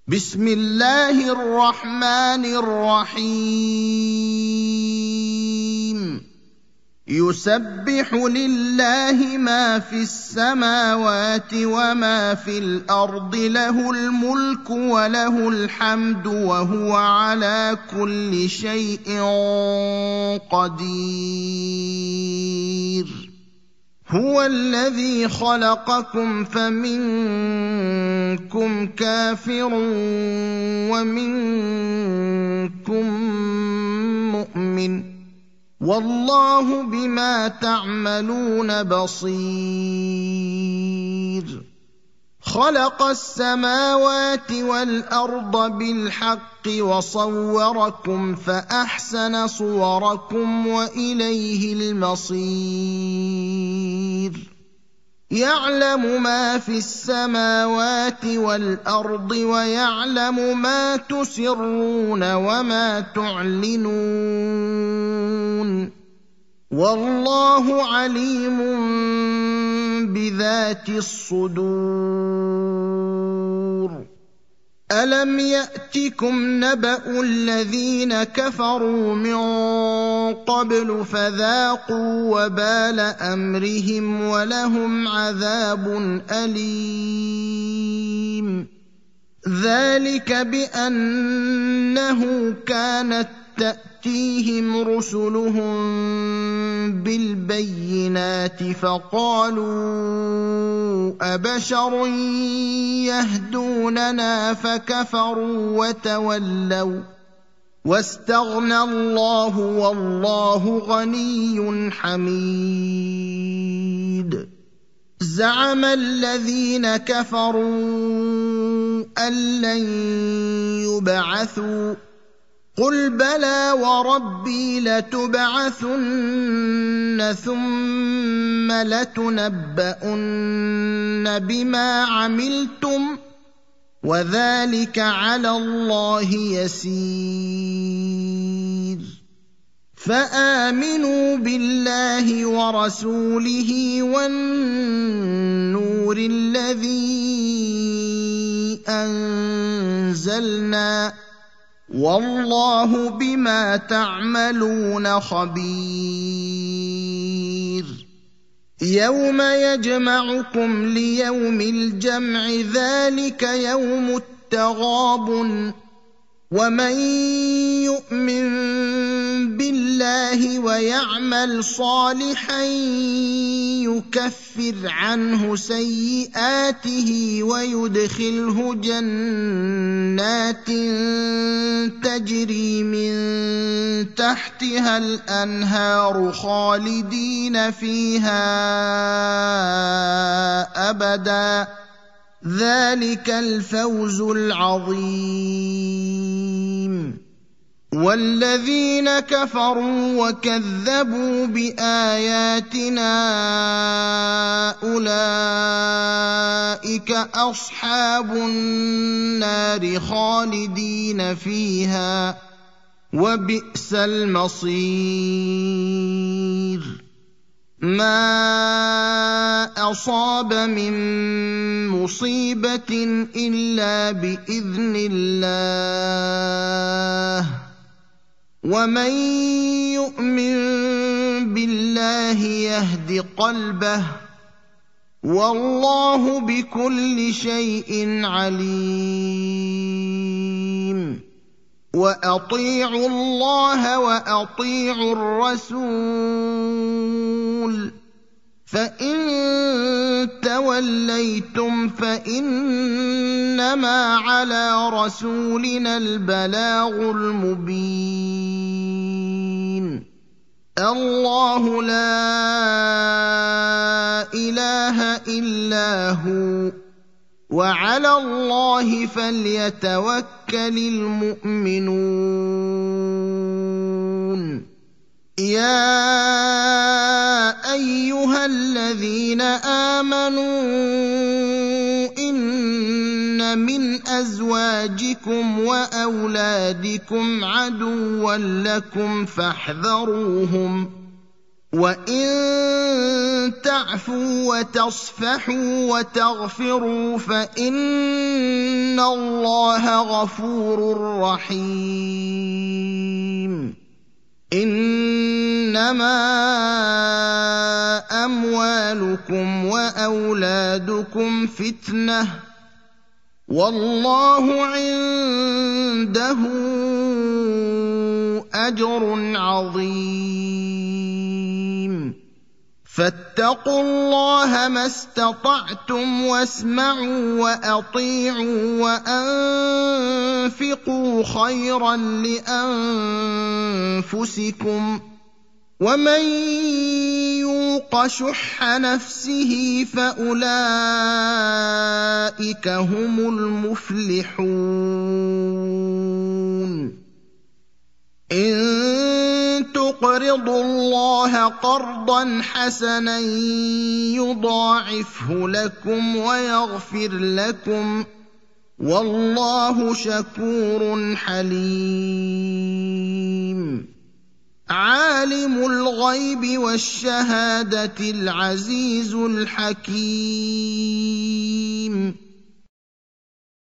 بسم الله الرحمن الرحيم يسبح لله ما في السماوات وما في الأرض له الملك وله الحمد وهو على كل شيء قدير هو الذي خلقكم فمنكم كافر ومنكم مؤمن والله بما تعملون بصير خلق السماوات والأرض بالحق وصوركم فأحسن صوركم وإليه المصير يعلم ما في السماوات والأرض ويعلم ما تسرون وما تعلنون والله عليم بذات الصدور ألم يأتكم نبأ الذين كفروا من قبل فذاقوا وبال أمرهم ولهم عذاب أليم ذلك بأنه كانت تأتيهم رسلهم بالبينات فقالوا أبشر يهدوننا فكفروا وتولوا واستغنى الله والله غني حميد زعم الذين كفروا أن لن يبعثوا قل بلى وربي لتبعثن ثم لتنبؤن بما عملتم وذلك على الله يسير فآمنوا بالله ورسوله والنور الذي أنزلنا والله بما تعملون خبير يوم يجمعكم ليوم الجمع ذلك يوم التغابن ومن يؤمن بالله ويعمل صالحا يكفر عنه سيئاته ويدخله جنات تجري من تحتها الأنهار خالدين فيها أبدا ذلك الفوز العظيم والذين كفروا وكذبوا بآياتنا أولئك أصحاب النار خالدين فيها وبئس المصير ما أصاب من مصيبة إلا بإذن الله ومن يؤمن بالله يهد قلبه والله بكل شيء عليم وأطيعوا الله وأطيعوا الرسول فإن توليتم فإنما على رسولنا البلاغ المبين الله لا إله إلا هو وعلى الله فليتوكل المؤمنون يا أيها الذين آمنوا إن من أزواجكم وأولادكم عدوا لكم فاحذروهم وَإِن تَعْفُوا وَتَصْفَحُوا وَتَغْفِرُوا فَإِنَّ اللَّهَ غَفُورٌ رَّحِيمٌ إِنَّمَا أَمْوَالُكُمْ وَأَوْلَادُكُمْ فِتْنَةٌ وَاللَّهُ عِندَهُ أَجْرٌ عَظِيمٌ فَاتَّقُوا اللَّهَ مَا اسْتَطَعْتُمْ وَاسْمَعُوا وَأَطِيعُوا وَأَنفِقُوا خَيْرًا لِّأَنفُسِكُمْ ۗ وَمَن يُوقَ شُحَّ نَفْسِهِ فَأُولَٰئِكَ هُمُ الْمُفْلِحُونَ إِن تُقْرِضُوا اللَّهَ قَرْضًا حَسَنًا يُضَاعِفْهُ لَكُمْ وَيَغْفِرْ لَكُمْ ۚ وَاللَّهُ شَكُورٌ حَلِيمٌ عَالِمُ الْغَيْبِ وَالشَّهَادَةِ الْعَزِيزُ الْحَكِيمُ